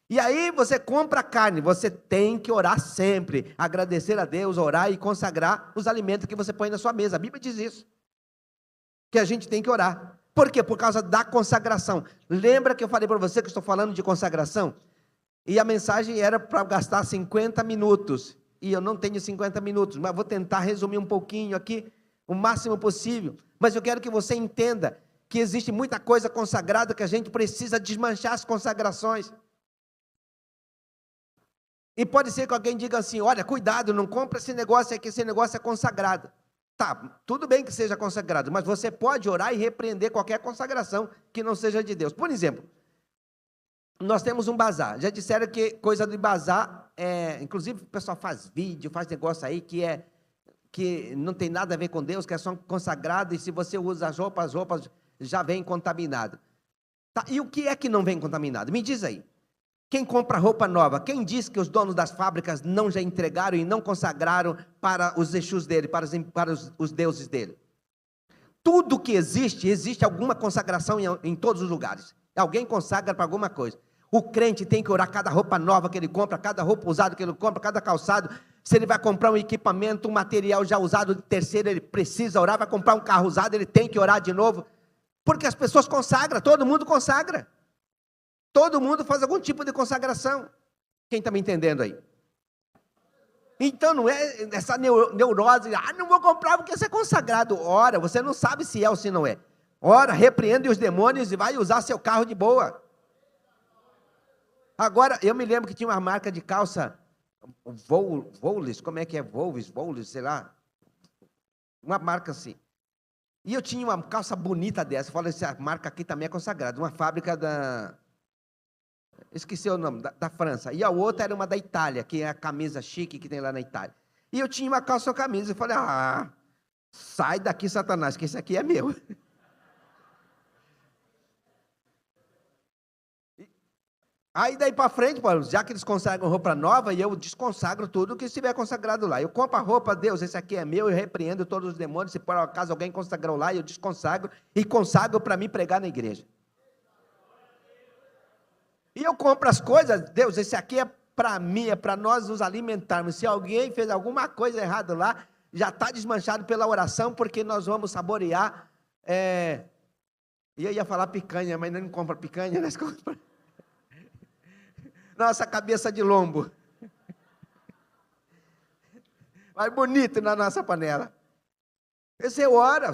E aí você compra carne, você tem que orar sempre, agradecer a Deus, orar e consagrar os alimentos que você põe na sua mesa. A Bíblia diz isso, que a gente tem que orar. Por quê? Por causa da consagração. Lembra que eu falei para você que estou falando de consagração? E a mensagem era para gastar 50 minutos. E eu não tenho 50 minutos, mas vou tentar resumir um pouquinho aqui, o máximo possível. Mas eu quero que você entenda que existe muita coisa consagrada que a gente precisa desmanchar as consagrações. E pode ser que alguém diga assim, olha, cuidado, não compra esse negócio aqui, esse negócio é consagrado. Tá, tudo bem que seja consagrado, mas você pode orar e repreender qualquer consagração que não seja de Deus. Por exemplo, nós temos um bazar. Já disseram que coisa de bazar, inclusive o pessoal faz vídeo, faz negócio aí que não tem nada a ver com Deus, que é só consagrado, e se você usa as roupas já vem contaminado. Tá, e o que é que não vem contaminado? Me diz aí. Quem compra roupa nova? Quem diz que os donos das fábricas não já entregaram e não consagraram para os Exus dele, para os deuses dele? Tudo que existe alguma consagração em todos os lugares. Alguém consagra para alguma coisa. O crente tem que orar cada roupa nova que ele compra, cada roupa usada que ele compra, cada calçado. Se ele vai comprar um equipamento, um material já usado de terceiro, ele precisa orar. Vai comprar um carro usado, ele tem que orar de novo. Porque as pessoas consagram, todo mundo consagra. Todo mundo faz algum tipo de consagração. Quem está me entendendo aí? Então não é essa neurose, não vou comprar porque você é consagrado. Ora, você não sabe se é ou se não é. Ora, repreende os demônios e vai usar seu carro de boa. Agora, eu me lembro que tinha uma marca de calça, Voles, como é que é? Voles, sei lá. Uma marca assim. E eu tinha uma calça bonita dessa. Eu falei, essa marca aqui também é consagrada. Uma fábrica esqueci o nome, da França. E a outra era uma da Itália, que é a camisa chique que tem lá na Itália. E eu tinha uma calça ou camisa. Eu falei, sai daqui, Satanás, que esse aqui é meu. Aí daí para frente, já que eles consagram roupa nova, e eu desconsagro tudo que estiver consagrado lá. Eu compro a roupa, Deus, esse aqui é meu, eu repreendo todos os demônios, se por acaso alguém consagrou lá, eu desconsagro, e consagro para mim pregar na igreja. E eu compro as coisas, Deus, esse aqui é para mim, é para nós nos alimentarmos. Se alguém fez alguma coisa errada lá, já está desmanchado pela oração, porque nós vamos saborear. E eu ia falar picanha, mas não compra picanha, nós compramos. Nossa cabeça de lombo. Vai bonito na nossa panela. Você ora,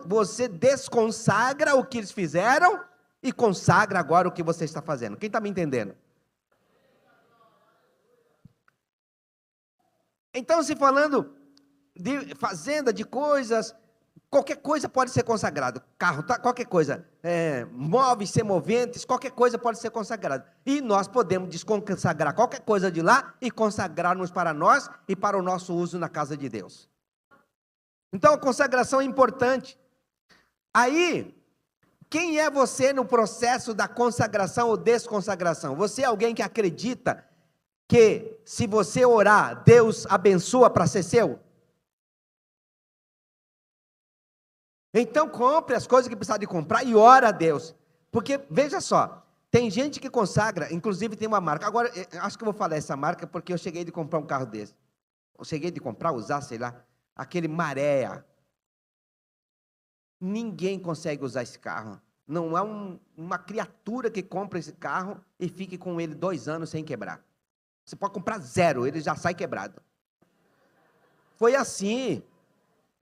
você desconsagra o que eles fizeram e consagra agora o que você está fazendo. Quem está me entendendo? Então, se falando de fazenda, de coisas, qualquer coisa pode ser consagrado. Carro, qualquer coisa. Móveis, semoventes, qualquer coisa pode ser consagrado. E nós podemos desconsagrar qualquer coisa de lá e consagrarmos para nós e para o nosso uso na casa de Deus. Então, a consagração é importante. Aí, Quem é você no processo da consagração ou desconsagração? Você é alguém que acredita que se você orar, Deus abençoa para ser seu? Então compre as coisas que precisar de comprar e ora a Deus. Porque, veja só, tem gente que consagra, inclusive tem uma marca. Agora, acho que eu vou falar essa marca porque eu cheguei de comprar um carro desse. Eu cheguei de comprar, usar, sei lá, aquele Maré. Ninguém consegue usar esse carro. Não há uma criatura que compra esse carro e fique com ele 2 anos sem quebrar. Você pode comprar 0, ele já sai quebrado. Foi assim.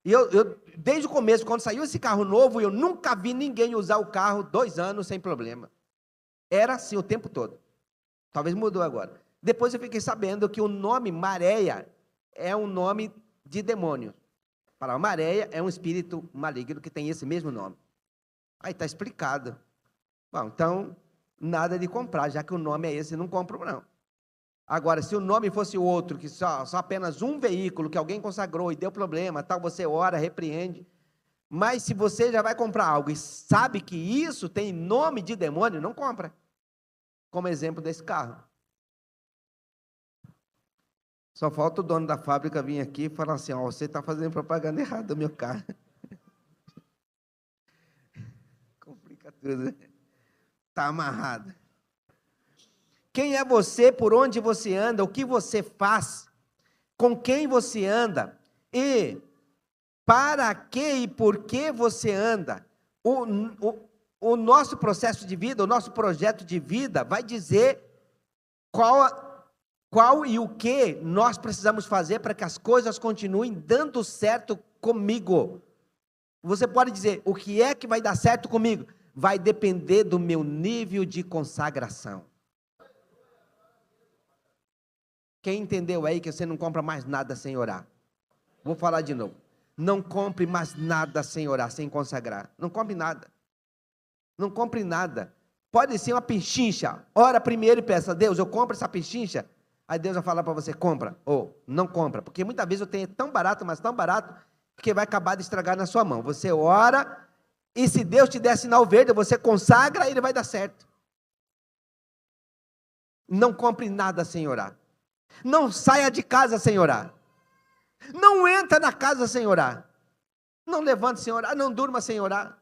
E eu, desde o começo, quando saiu esse carro novo, eu nunca vi ninguém usar o carro 2 anos sem problema. Era assim o tempo todo. Talvez mudou agora. Depois eu fiquei sabendo que o nome Maréia é um nome de demônio. A palavra Maréia é um espírito maligno que tem esse mesmo nome. Aí está explicado. Bom, então, nada de comprar, já que o nome é esse, não compro não. Agora, se o nome fosse outro, que só apenas um veículo, que alguém consagrou e deu problema, tal, você ora, repreende. Mas se você já vai comprar algo e sabe que isso tem nome de demônio, não compra. Como exemplo desse carro. Só falta o dono da fábrica vir aqui e falar assim, ó, você está fazendo propaganda errada do meu carro. Complica tudo. Está amarrado. Quem é você, por onde você anda, o que você faz, com quem você anda e para que e por que você anda. O nosso processo de vida, o nosso projeto de vida vai dizer qual e o que nós precisamos fazer para que as coisas continuem dando certo comigo. Você pode dizer, o que é que vai dar certo comigo? Vai depender do meu nível de consagração. Quem entendeu aí que você não compra mais nada sem orar? Vou falar de novo. Não compre mais nada sem orar, sem consagrar. Não compre nada. Não compre nada. Pode ser uma pechincha. Ora primeiro e peça, Deus, eu compro essa pechincha. Aí Deus vai falar para você, compra. Ou não compra. Porque muitas vezes eu tenho tão barato, mas tão barato, que vai acabar de estragar na sua mão. Você ora, e se Deus te der sinal verde, você consagra e ele vai dar certo. Não compre nada sem orar. Não saia de casa sem orar. Não entra na casa sem orar. Não levante sem orar, não durma sem orar.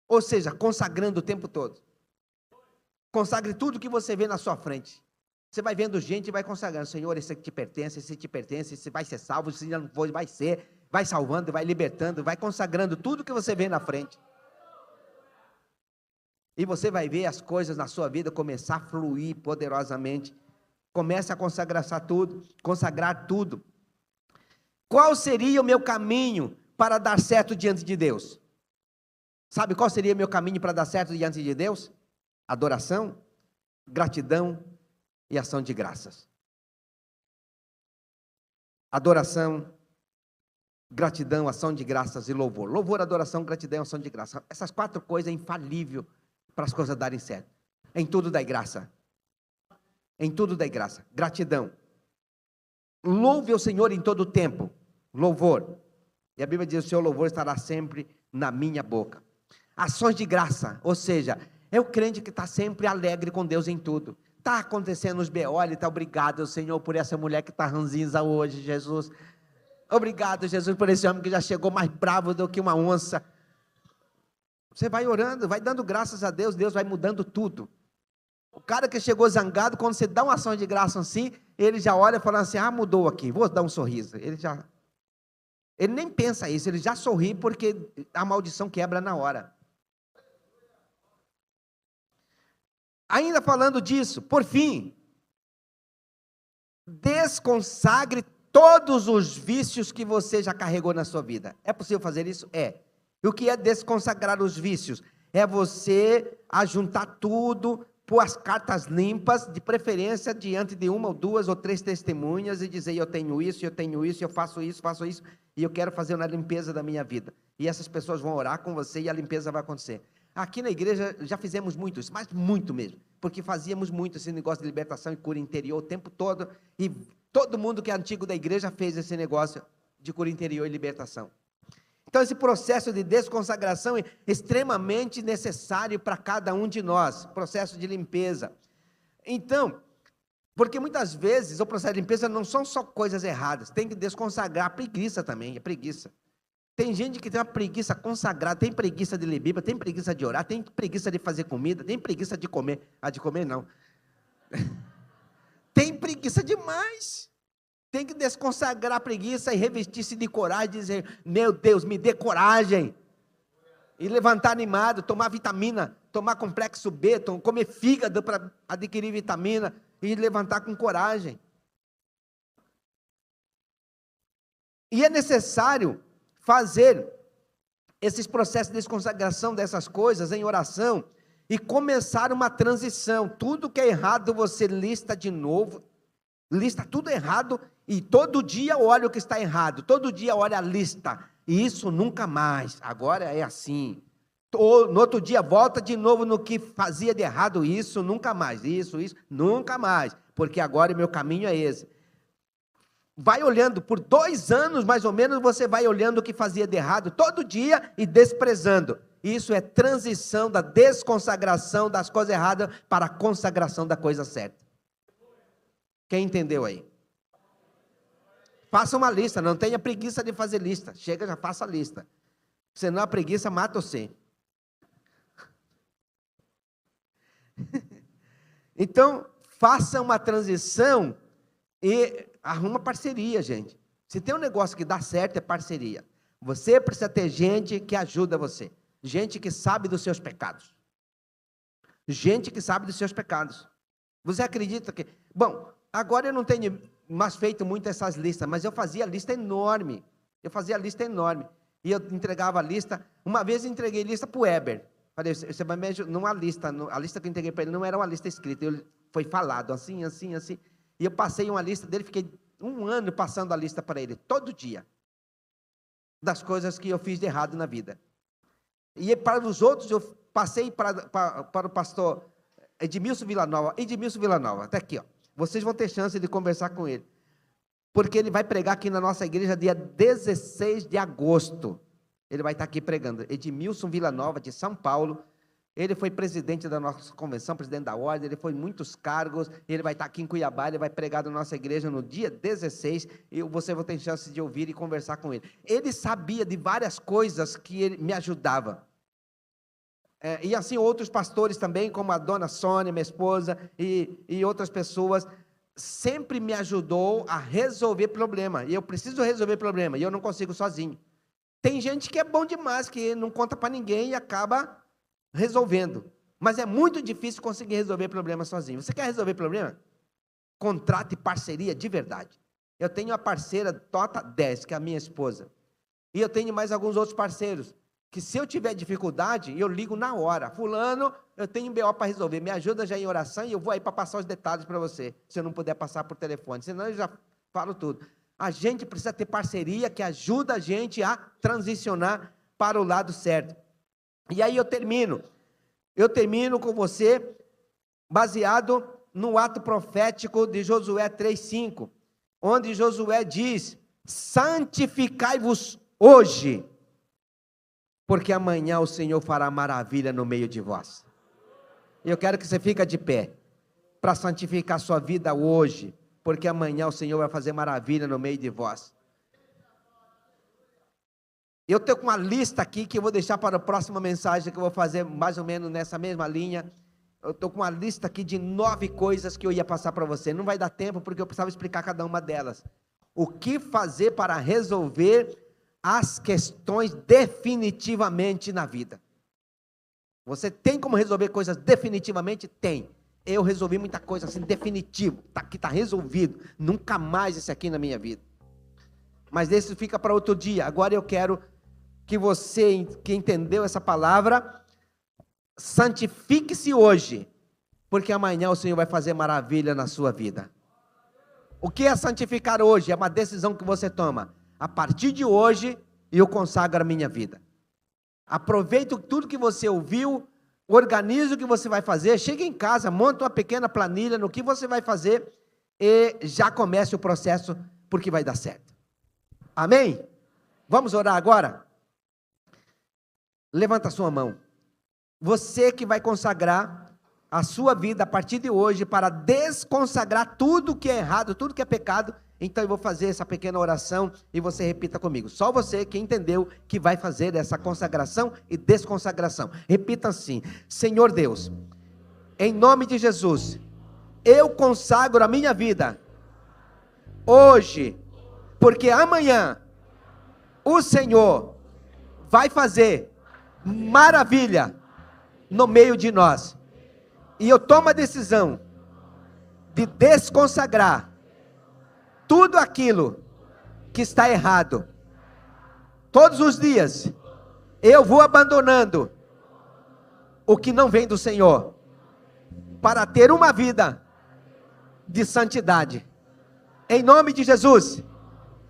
Ou seja, consagrando o tempo todo. Consagre tudo que você vê na sua frente. Você vai vendo gente e vai consagrando. Senhor, esse aqui te pertence, esse te pertence, esse vai ser salvo, se não for, vai ser. Vai salvando, vai libertando, vai consagrando tudo que você vê na frente. E você vai ver as coisas na sua vida começar a fluir poderosamente. Comece a consagrar tudo. Qual seria o meu caminho para dar certo diante de Deus? Sabe qual seria o meu caminho para dar certo diante de Deus? Adoração, gratidão e ação de graças. Adoração, gratidão, ação de graças e louvor. Louvor, adoração, gratidão, ação de graça. Essas 4 coisas é infalível para as coisas darem certo. Em tudo dai graça. Em tudo dai graça. Gratidão. Louve o Senhor em todo o tempo. Louvor. E a Bíblia diz, o seu louvor estará sempre na minha boca. Ações de graça, ou seja, é o crente que está sempre alegre com Deus em tudo. Está acontecendo os B.O., ele está, obrigado, Senhor, por essa mulher que está ranzinza hoje, Jesus. Obrigado, Jesus, por esse homem que já chegou mais bravo do que uma onça. Você vai orando, vai dando graças a Deus, Deus vai mudando tudo. O cara que chegou zangado, quando você dá uma ação de graça assim, ele já olha falando assim, mudou aqui, vou dar um sorriso. Ele nem pensa isso, ele já sorri porque a maldição quebra na hora. Ainda falando disso, por fim, desconsagre todos os vícios que você já carregou na sua vida. É possível fazer isso? É. E o que é desconsagrar os vícios? É você ajuntar tudo, pôr as cartas limpas, de preferência diante de 1 ou 2 ou 3 testemunhas e dizer, eu tenho isso, eu faço isso, e eu quero fazer uma limpeza da minha vida. E essas pessoas vão orar com você e a limpeza vai acontecer. Aqui na igreja já fizemos muito isso, mas muito mesmo, porque fazíamos muito esse negócio de libertação e cura interior o tempo todo, e todo mundo que é antigo da igreja fez esse negócio de cura interior e libertação. Então, esse processo de desconsagração é extremamente necessário para cada um de nós, processo de limpeza. Então, porque muitas vezes o processo de limpeza não são só coisas erradas, tem que desconsagrar a preguiça também, é preguiça. Tem gente que tem uma preguiça consagrada, tem preguiça de ler Bíblia, tem preguiça de orar, tem preguiça de fazer comida, tem preguiça de comer. Ah, de comer não. Tem preguiça demais. Tem que desconsagrar a preguiça e revestir-se de coragem, dizer, meu Deus, me dê coragem. E levantar animado, tomar vitamina, tomar complexo B, comer fígado para adquirir vitamina e levantar com coragem. E é necessário fazer esses processos de desconsagração dessas coisas em oração e começar uma transição. Tudo que é errado você lista de novo, lista tudo errado e todo dia olha o que está errado, todo dia olha a lista, e isso nunca mais, agora é assim. No outro dia volta de novo no que fazia de errado, isso nunca mais, isso, nunca mais, porque agora o meu caminho é esse. Vai olhando, por 2 anos mais ou menos, você vai olhando o que fazia de errado todo dia e desprezando. Isso é transição da desconsagração das coisas erradas para a consagração da coisa certa. Quem entendeu aí? Faça uma lista, não tenha preguiça de fazer lista. Chega, já faça a lista. Senão a preguiça mata você. Então, faça uma transição e arruma parceria, gente. Se tem um negócio que dá certo, é parceria. Você precisa ter gente que ajuda você. Gente que sabe dos seus pecados. Gente que sabe dos seus pecados. Você acredita que... Bom, agora eu não tenho mais feito muito essas listas, mas eu fazia lista enorme. E eu entregava a lista. Uma vez eu entreguei lista para o Weber. Falei, você vai me ajudar numa lista. A lista que eu entreguei para ele não era uma lista escrita. Foi falado assim. E eu passei uma lista dele, fiquei 1 ano passando a lista para ele, todo dia. Das coisas que eu fiz de errado na vida. E para os outros, eu passei para o pastor Edmilson Villanova, até aqui, ó. Vocês vão ter chance de conversar com ele. Porque ele vai pregar aqui na nossa igreja dia 16 de agosto. Ele vai estar aqui pregando. Edmilson Villanova, de São Paulo. Ele foi presidente da nossa convenção, presidente da ordem, ele foi em muitos cargos, ele vai estar aqui em Cuiabá, ele vai pregar na nossa igreja no dia 16, e você vai ter chance de ouvir e conversar com ele. Ele sabia de várias coisas que ele me ajudava. E assim outros pastores também, como a dona Sônia, minha esposa, e outras pessoas, sempre me ajudou a resolver problema. E eu preciso resolver problema, e eu não consigo sozinho. Tem gente que é bom demais, que não conta para ninguém e acaba resolvendo. Mas é muito difícil conseguir resolver problema sozinho. Você quer resolver problema? Contrate parceria de verdade. Eu tenho a parceira Tota 10, que é a minha esposa. E eu tenho mais alguns outros parceiros, que se eu tiver dificuldade, eu ligo na hora. Fulano, eu tenho um BO para resolver, me ajuda já em oração e eu vou aí para passar os detalhes para você, se eu não puder passar por telefone, senão eu já falo tudo. A gente precisa ter parceria que ajuda a gente a transicionar para o lado certo. E aí eu termino com você, baseado no ato profético de Josué 3,5, onde Josué diz, santificai-vos hoje, porque amanhã o Senhor fará maravilha no meio de vós. Eu quero que você fique de pé, para santificar sua vida hoje, porque amanhã o Senhor vai fazer maravilha no meio de vós. Eu estou com uma lista aqui que eu vou deixar para a próxima mensagem que eu vou fazer mais ou menos nessa mesma linha. Eu estou com uma lista aqui de 9 coisas que eu ia passar para você. Não vai dar tempo porque eu precisava explicar cada uma delas. O que fazer para resolver as questões definitivamente na vida? Você tem como resolver coisas definitivamente? Tem. Eu resolvi muita coisa assim, definitivo. Que está resolvido. Nunca mais isso aqui na minha vida. Mas isso fica para outro dia. Agora eu quero que você que entendeu essa palavra, santifique-se hoje, porque amanhã o Senhor vai fazer maravilha na sua vida. O que é santificar hoje? É uma decisão que você toma. A partir de hoje, eu consagro a minha vida. Aproveite tudo que você ouviu, organize o que você vai fazer, chegue em casa, monte uma pequena planilha no que você vai fazer e já comece o processo, porque vai dar certo. Amém? Vamos orar agora? Levanta a sua mão. Você que vai consagrar a sua vida a partir de hoje para desconsagrar tudo que é errado, tudo que é pecado. Então eu vou fazer essa pequena oração e você repita comigo. Só você que entendeu que vai fazer essa consagração e desconsagração. Repita assim: Senhor Deus, em nome de Jesus, eu consagro a minha vida hoje, porque amanhã o Senhor vai fazer maravilha no meio de nós. E eu tomo a decisão de desconsagrar tudo aquilo que está errado. Todos os dias eu vou abandonando o que não vem do Senhor, para ter uma vida de santidade. Em nome de Jesus.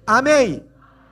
Amém.